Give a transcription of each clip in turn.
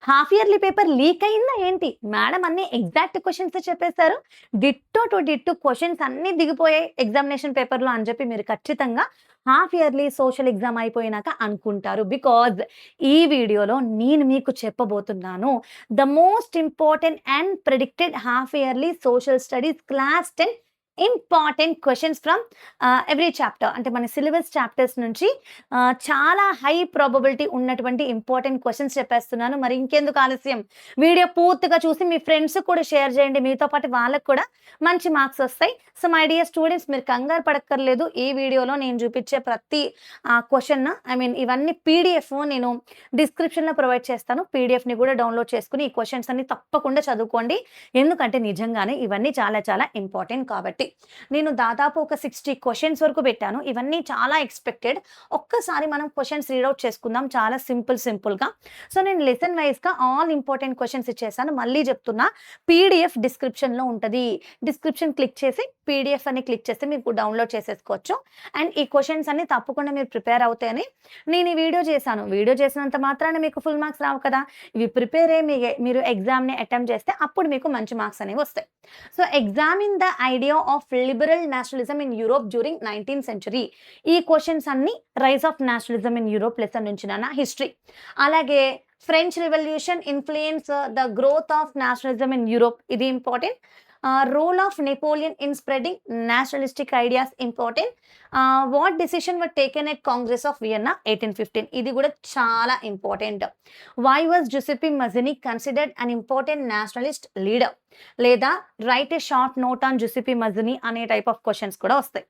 Half yearly paper leak అయిందా ఏంటి? Madam అన్ని ఎగ్జాక్ట్ క్వెషన్స్ చెప్పేసారు. డిట్టో టు డిట్టో క్వెషన్స్ అన్నీ దిగిపోయాయి ఎగ్జామినేషన్ పేపర్‌లో అని చెప్పి మీరు ఖచ్చితంగా హాఫ్ ఇయర్లీ సోషల్ ఎగ్జామ్ అయిపోయినాక అనుకుంటారు. బికాజ్ ఈ వీడియోలో నేను మీకు చెప్పబోతున్నాను. The most important and predicted half yearly social studies class 10 important questions from every chapter. అంటే మన సిలబస్ చాప్టర్స్ నుంచి చాలా హై ప్రాబబిలిటీ ఉన్నటువంటి ఇంపార్టెంట్ క్వెషన్స్ చెప్పేస్తున్నాను. మరి ఇంకెందుకు ఆలస్యం, వీడియో పూర్తిగా చూసి మీ ఫ్రెండ్స్ కూడా షేర్ చేయండి. మీతో పాటు వాళ్ళకి కూడా మంచి మార్క్స్ వస్తాయి. సో మై డియర్ స్టూడెంట్స్, మీరు కంగారు పడక్కర్లేదు. ఈ వీడియోలో నేను చూపించే ప్రతి క్వెషన్ ఇవన్నీ పీడిఎఫ్ నేను డిస్క్రిప్షన్లో ప్రొవైడ్ చేస్తాను. పీడిఎఫ్ని కూడా డౌన్లోడ్ చేసుకుని ఈ క్వెషన్స్ అన్ని తప్పకుండా చదువుకోండి. ఎందుకంటే నిజంగానే ఇవన్నీ చాలా చాలా ఇంపార్టెంట్ కాబట్టి. నేను దాదాపు ఒక 60 క్వెషన్స్ వరకు పెట్టాను. ఇవన్నీ చాలా ఎక్స్‌పెక్టెడ్. ఒక్కసారి మనం క్వెషన్స్ రీడ్ ఔట్ చేసుకుందాం చాలా సింపుల్‌గా. సో నేను లెసన్ వైస్‌గా ఆల్ ఇంపార్టెంట్ క్వెషన్స్ ఇచ్చేసాను. మళ్ళీ చెప్తున్నా, పీడిఎఫ్ డిస్క్రిప్షన్‌లో ఉంటది. డిస్క్రిప్షన్ క్లిక్ చేసి పీడిఎఫ్ అని క్లిక్ చేస్తే మీరు డౌన్లోడ్ చేసేసుకోవచ్చు. అండ్ ఈ క్వెషన్స్ అన్ని తప్పకుండా మీరు ప్రిపేర్ అవుతాయని నేను ఈ వీడియో చేశాను. వీడియో చేసినంత మాత్రాన మీకు ఫుల్ మార్క్స్ రావు కదా! ఇవి ప్రిపేర్ అయ్యి మీరు ఎగ్జామ్‌ని అటెంప్ట్ చేస్తే అప్పుడు మీకు మంచి మార్క్స్ అనేవి వస్తాయి. So examine the idea of liberal nationalism in Europe during 19th century. ఈ క్వెషన్స్ అన్ని rise of nationalism in Europe lesson నుంచి నాన్న హిస్టరీ. అలాగే French revolution influence the growth of nationalism in Europe, ఇది important. Role of Napoleon in spreading nationalistic ideas important. What decision were taken at Congress of Vienna 1815, ఇది కూడా చాలా important. Why was Giuseppe Mazzini considered an important nationalist leader, లేదా write a short note on Giuseppe Mazzini అనే type of questions కూడా వస్తాయి.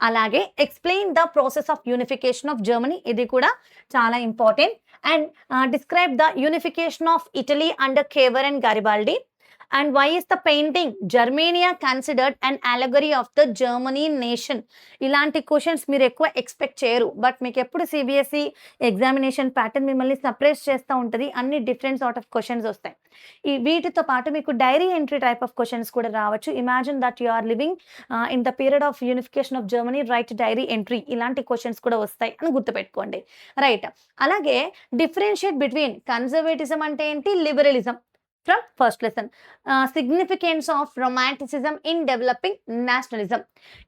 అలాగే explain the process of unification of Germany, ఇది కూడా చాలా important. And describe the unification of Italy under Cavour and Garibaldi. And why is the painting Germania considered and allegory of the Germany nation. ఇలాంటి questions మీరు ఎక్కువ expect చేయరు, but మీకు ఎప్పుడు CBSE examination pattern మిమ్మల్ని సర్ప్రైజ్ చేస్తూ ఉంటుంది. అన్ని డిఫరెంట్ సార్ట్ ఆఫ్ క్వశ్చన్స్ వస్తాయి. వీటితో పాటు మీకు diary entry type of questions కూడా రావచ్చు. Imagine that you are living in the period of unification of Germany, write diary entry, ఇలాంటి క్వశ్చన్స్ కూడా వస్తాయి అని గుర్తుపెట్టుకోండి. రైట్. అలాగే డిఫరెన్షియేట్ బిట్వీన్ కన్జర్వేటిజం అంటే ఏంటి, liberalism from first lesson. Significance of romanticism in developing nationalism,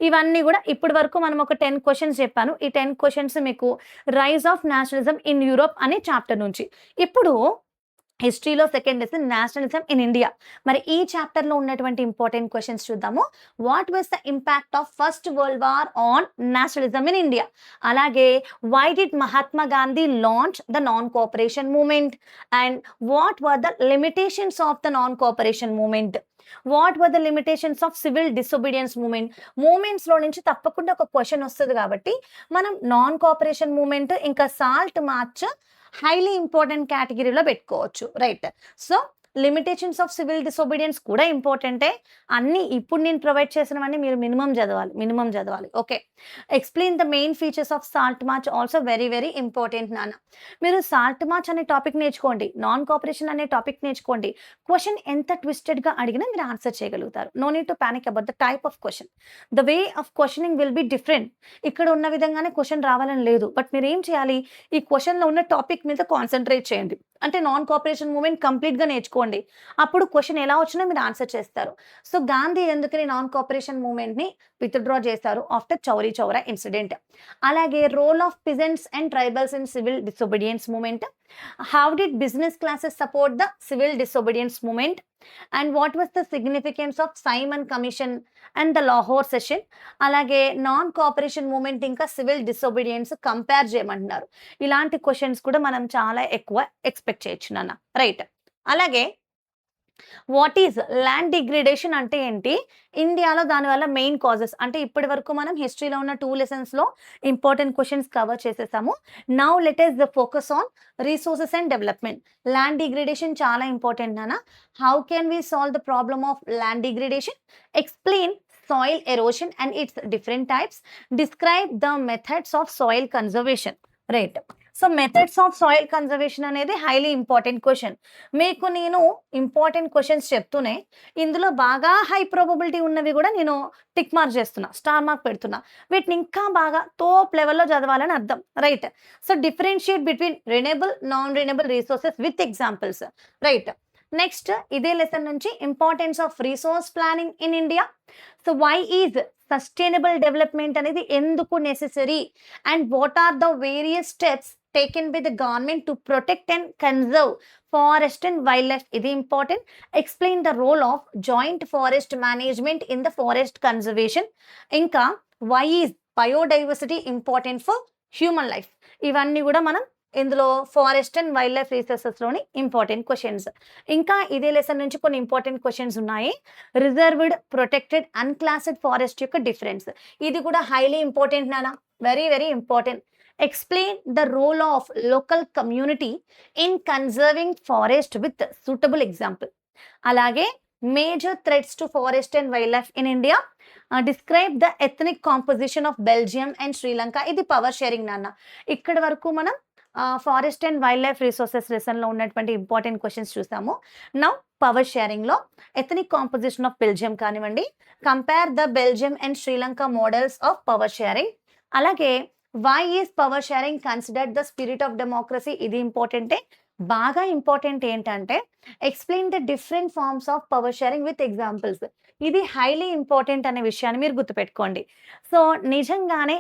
ఇవన్నీ కూడా ఇప్పటి వరకు మనం ఒక 10 క్వశ్చన్స్ చెప్పాను. ఈ 10 క్వశ్చన్స్ మీకు rise of nationalism in Europe అనే చాప్టర్ నుంచి. ఇప్పుడు హిస్టరీలో second lesson nationalism in India. మరి ఈ చాప్టర్లో ఉన్నటువంటి ఇంపార్టెంట్ క్వశ్చన్స్ చూద్దాము. What was the impact of first world war on nationalism in India. అలాగే why did Mahatma Gandhi launch the non cooperation movement, and what were the limitations of the non cooperation movement, what were the limitations of civil disobedience movement. మూమెంట్స్లో నుంచి తప్పకుండా ఒక question వస్తుంది కాబట్టి మనం non cooperation movement ఇంకా salt March highly important కేటగిరీలో పెట్టుకోవచ్చు. Right. So limitations of civil disobedience కూడా ఇంపార్టెంటే. అన్నీ ఇప్పుడు నేను ప్రొవైడ్ చేసినవన్నీ మీరు మినిమం చదవాలి. Okay. Explain the main features of salt march, also very very important నాన్న. మీరు సాల్ట్ మార్చ్ అనే టాపిక్ నేర్చుకోండి, నాన్ కోఆపరేషన్ అనే టాపిక్ నేర్చుకోండి. క్వశ్చన్ ఎంత ట్విస్టెడ్గా అడిగినా మీరు ఆన్సర్ చేయగలుగుతారు. No need to panic about the type of question. The way of questioning will be different. ఇక్కడ ఉన్న విధంగానే క్వశ్చన్ రావాలని లేదు, బట్ మీరు ఏం చేయాలి, ఈ క్వశ్చన్లో ఉన్న టాపిక్ మీద కాన్సన్ట్రేట్ చేయండి. అంటే నాన్ కోఆపరేషన్ మూమెంట్ కంప్లీట్గా నేర్చుకోండి. అప్పుడు క్వశ్చన్ ఎలా వచ్చినా మీరు ఆన్సర్ చేస్తారు. సో గాంధీ ఎందుకని నాన్ కోఆపరేషన్ మూమెంట్ని విత్డ్రా చేశారు ఆఫ్టర్ చౌరీ చౌరా ఇన్సిడెంట్. అలాగే role of peasants and tribals in civil disobedience movement. How did business classes support the civil disobedience movement, and what was the significance of Simon commission and the Lahore session. అలాగే non cooperation movement ఇంకా civil disobedience compare చేయమంటున్నారు. ఇలాంటి questions కూడా మనం చాలా ఎక్కువ expect చేయొచ్చు నాన్న. రైట్. అలాగే వాట్ ఈజ్ ల్యాండ్ డిగ్రేడేషన్ అంటే ఏంటి, ఇండియాలో దానివల్ల మెయిన్ కాజెస్. అంటే ఇప్పటి వరకు మనం హిస్టరీలో ఉన్న 2 లెసన్స్లో ఇంపార్టెంట్ క్వశ్చన్స్ కవర్ చేసేసాము. Now let us focus on resources and development. Land degradation చాలా ఇంపార్టెంట్ నాన్న. How can we solve the problem of land degradation, explain soil erosion and its different types, describe the methods of soil conservation. Right. So methods of soil conservation అనేది highly important question. మీకు నేను important questions చెప్తూనే ఇందులో బాగా high probability ఉన్నవి కూడా నేను tick mark చేస్తున్నా, స్టార్ మార్క్ పెడుతున్నా. వీటిని ఇంకా బాగా టాప్ లెవెల్లో చదవాలని అర్థం, right? So differentiate between renewable, non renewable resources with examples, right? Next ఇదే లెసన్ నుంచి importance of resource planning in India. So why is sustainable development అనేది ఎందుకు necessary, and what are the various steps taken by the government to protect and conserve forest and wildlife. ఇది important. Explain the role of joint forest management in the forest conservation. ఇంకా why is biodiversity important for human life. ఇవన్నీ కూడా మనం ఇందులో forest and wild life రీసోర్సెస్లోని important questions. ఇంకా ఇదే lesson నుంచి కొన్ని ఇంపార్టెంట్ క్వశ్చన్స్ ఉన్నాయి. రిజర్వ్డ్, ప్రొటెక్టెడ్, అన్క్లాసిడ్ ఫారెస్ట్ యొక్క డిఫరెన్స్. ఇది కూడా హైలీ ఇంపార్టెంట్ నానా, very very important. Explain the role of local community in conserving forest with suitable example. అలాగే major threats to forest and wildlife in India. Describe the ethnic composition of Belgium and Sri Lanka. ఇది power sharing నాన్న. ఇక్కడ వరకు మనం forest and wild life resources లెసన్లో ఉన్నటువంటి important questions చూసాము. Now power షేరింగ్లో ఎథనిక్ కాంపోజిషన్ ఆఫ్ బెల్జియం కానివ్వండి, compare the Belgium and Sri Lanka models of power sharing. అలాగే why is power sharing considered the spirit of democracy. ఇది ఇంపార్టెంటే. బాగా ఇంపార్టెంట్ ఏంటంటే explain the different forms of power sharing with examples. ఇది highly important అనే విషయాన్ని మీరు గుర్తుపెట్టుకోండి. సో నిజంగానే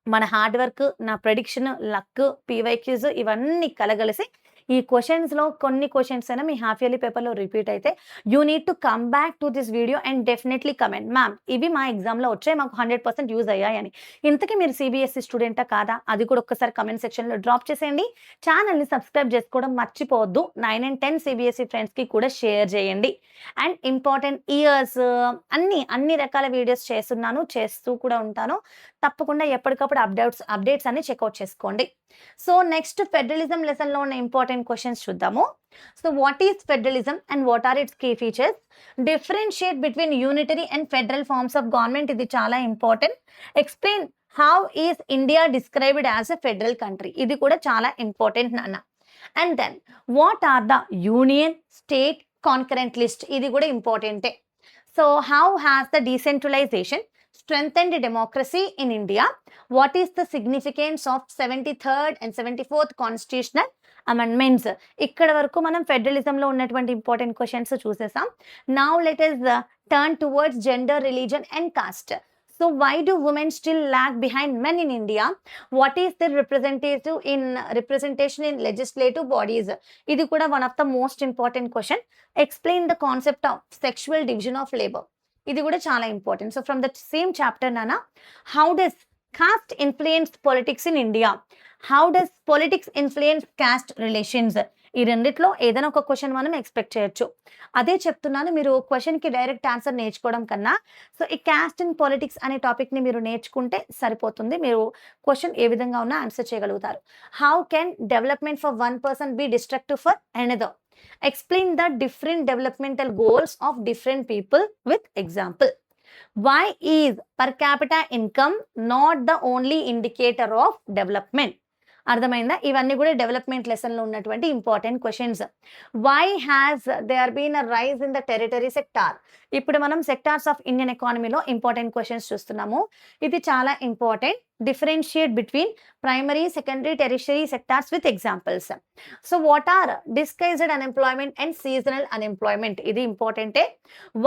మన హార్డ్ వర్క్, నా ప్రెడిక్షన్, లక్, పీవైక్యూస్ ఇవన్నీ కలగలిసి ఈ క్వశ్చన్స్లో కొన్ని క్వశ్చన్స్ అయినా మీ హాఫ్ ఇయర్లీ పేపర్లో రిపీట్ అయితే you need to come back to this video and definitely comment, ma'am ఇవి మా ఎగ్జామ్లో వచ్చాయి, మాకు 100% యూజ్ అయ్యాయని. ఇంతకీ మీరు సిబిఎస్ఈ స్టూడెంటా కాదా, అది కూడా ఒక్కసారి కమెంట్ సెక్షన్లో డ్రాప్ చేసేయండి. ఛానల్ని సబ్స్క్రైబ్ చేసుకోవడం మర్చిపోవద్దు. 9 and 10 సిబిఎస్ఈ ఫ్రెండ్స్కి కూడా షేర్ చేయండి. అండ్ ఇంపార్టెంట్ ఇయర్స్ అన్ని రకాల వీడియోస్ చేస్తున్నాను, చేస్తూ కూడా ఉంటాను. తప్పకుండా ఎప్పటికప్పుడు అప్డేట్స్ అన్ని చెక్అవుట్ చేసుకోండి. సో నెక్స్ట్ ఫెడరలిజం లెసన్లో ఉన్న ఇంపార్టెంట్ క్వశ్చన్స్ చూద్దాము. So what is federalism and what are its key features? Differentiate between unitary and federal forms of government. ఇది చాలా important. Explain how is India described as a federal country. ఇది కూడా చాలా important నాన్న. And then what are the union, state, concurrent list. ఇది కూడా ఇంపార్టెంటే. So how has the decentralisation strengthened democracy in India? What is the significance of 73rd and 74th constitutional amendments? ఇక్కడ వరకు మనం ఫెడరలిజంలో ఉన్నటువంటి ఇంపార్టెంట్ క్వశ్చన్స్ చూసేసాం. Now let us turn towards gender, religion and caste. So why do women still lag behind men in India? What is their representation in legislative bodies? ఇది కూడా one of the most important question. Explain the concept of sexual division of labor. ఇది కూడా చాలా important. So from the same chapter నానా, how does caste influence politics in India? How does politics influence caste relations? ఈ రెండిట్లో ఏదైనా ఒక question మనం expect చేయొచ్చు. అదే చెప్తున్నాను, మీరు క్వశ్చన్కి డైరెక్ట్ ఆన్సర్ నేర్చుకోవడం కన్నా సో ఈ కాస్ట్ అండ్ పొలిటిక్స్ అనే టాపిక్ని మీరు నేర్చుకుంటే సరిపోతుంది. మీరు క్వశ్చన్ ఏ విధంగా ఉన్నా ఆన్సర్ చేయగలుగుతారు. How can development for one person be destructive for another? Explain the different developmental goals of different people with example. Why is per capita income not the only indicator of development? అర్థమైందా? ఇవన్నీ కూడా development లెసన్లో ఉన్నటువంటి important questions. Why has there been a rise in the tertiary sector? ఇప్పుడు మనం sectors of Indian ఎకానమీలో important questions చూస్తున్నాము. ఇది చాలా important. Differentiate between primary, secondary, tertiary sectors with examples. So what are disguised unemployment and seasonal unemployment? ఇది ఇంపార్టెంటే.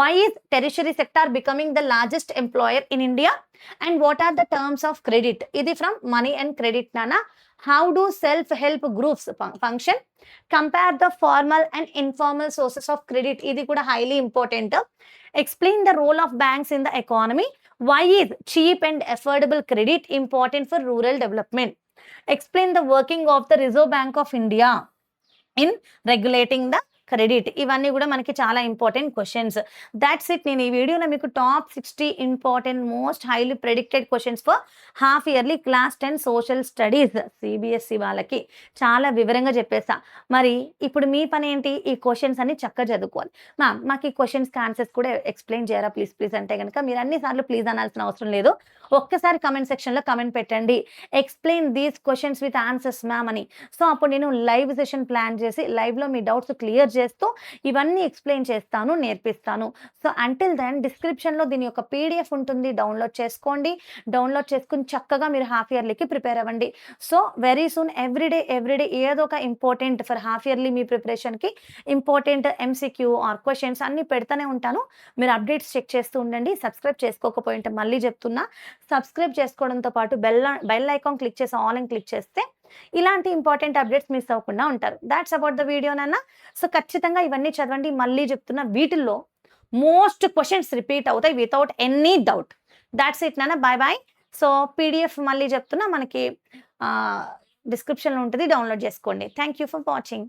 Why is tertiary sector becoming the largest employer in India? And what are the terms of credit? ఇది from money and credit నానా. How do self-help groups function? Compare the formal and informal sources of credit. ఇది కూడా highly important. Explain the role of banks in the economy. Why is cheap and affordable credit important for rural development? Explain the working of the Reserve Bank of India in regulating the credit ఇవన్నీ కూడా మనకి చాలా important questions. That's it. నేను ఈ వీడియోలో మీకు top 60 important most highly predicted questions for half yearly class 10 social studies CBSE వాళ్ళకి చాలా వివరంగా చెప్పేసా. మరి ఇప్పుడు మీ పని ఏంటి? ఈ క్వశ్చన్స్ అన్ని చక్కగా చదువుకోవాలి. మ్యామ్ మాకు ఈ క్వశ్చన్స్కి ఆన్సర్స్ కూడా ఎక్స్ప్లెయిన్ చేయరా ప్లీజ్ ప్లీజ్ అంటే కనుక మీరు అన్ని సార్లు ప్లీజ్ అనాల్సిన అవసరం లేదు. ఒక్కసారి కమెంట్ సెక్షన్లో కమెంట్ పెట్టండి, explain these questions with answers ma'am అని. సో అప్పుడు నేను లైవ్ సెషన్ ప్లాన్ చేసి లైవ్లో మీ డౌట్స్ క్లియర్ చేస్తూ ఇవన్నీ ఎక్స్ప్లెయిన్ చేస్తాను, నేర్పిస్తాను. సో అంటిల్ దెన్ డిస్క్రిప్షన్లో దీని యొక్క పీడిఎఫ్ ఉంటుంది, డౌన్లోడ్ చేసుకోండి. డౌన్లోడ్ చేసుకుని చక్కగా మీరు హాఫ్ ఇయర్లీకి ప్రిపేర్ అవ్వండి. సో వెరీ సూన్ ఎవ్రీడే ఏదో ఒక ఇంపార్టెంట్ ఫర్ హాఫ్ ఇయర్లీ మీ ప్రిపరేషన్కి ఇంపార్టెంట్ ఎంసీక్యూ ఆర్ క్వశ్చన్స్ అన్ని పెడతానే ఉంటాను. మీరు అప్డేట్స్ చెక్ చేస్తూ ఉండండి. సబ్స్క్రైబ్ చేసుకోకపోయింటే మళ్ళీ చెప్తున్నా, సబ్స్క్రైబ్ చేసుకోవడంతో పాటు బెల్ ఐకాన్ క్లిక్ చేసి ఆల్ అని క్లిక్ చేస్తే ఇలాంటి ఇంపార్టెంట్ అప్డేట్స్ మిస్ అవ్వకుండా ఉంటారు. దాట్స్ అబౌట్ ద వీడియో నాన్న. సో ఖచ్చితంగా ఇవన్నీ చదవండి. మళ్ళీ చెప్తున్నా, వీటిల్లో మోస్ట్ క్వశ్చన్స్ రిపీట్ అవుతాయి without any doubt. That's it నాన్న. Bye bye. సో పీడిఎఫ్ మళ్ళీ చెప్తున్నా, మనకి డిస్క్రిప్షన్లో ఉంటుంది, డౌన్లోడ్ చేసుకోండి. Thank you for watching.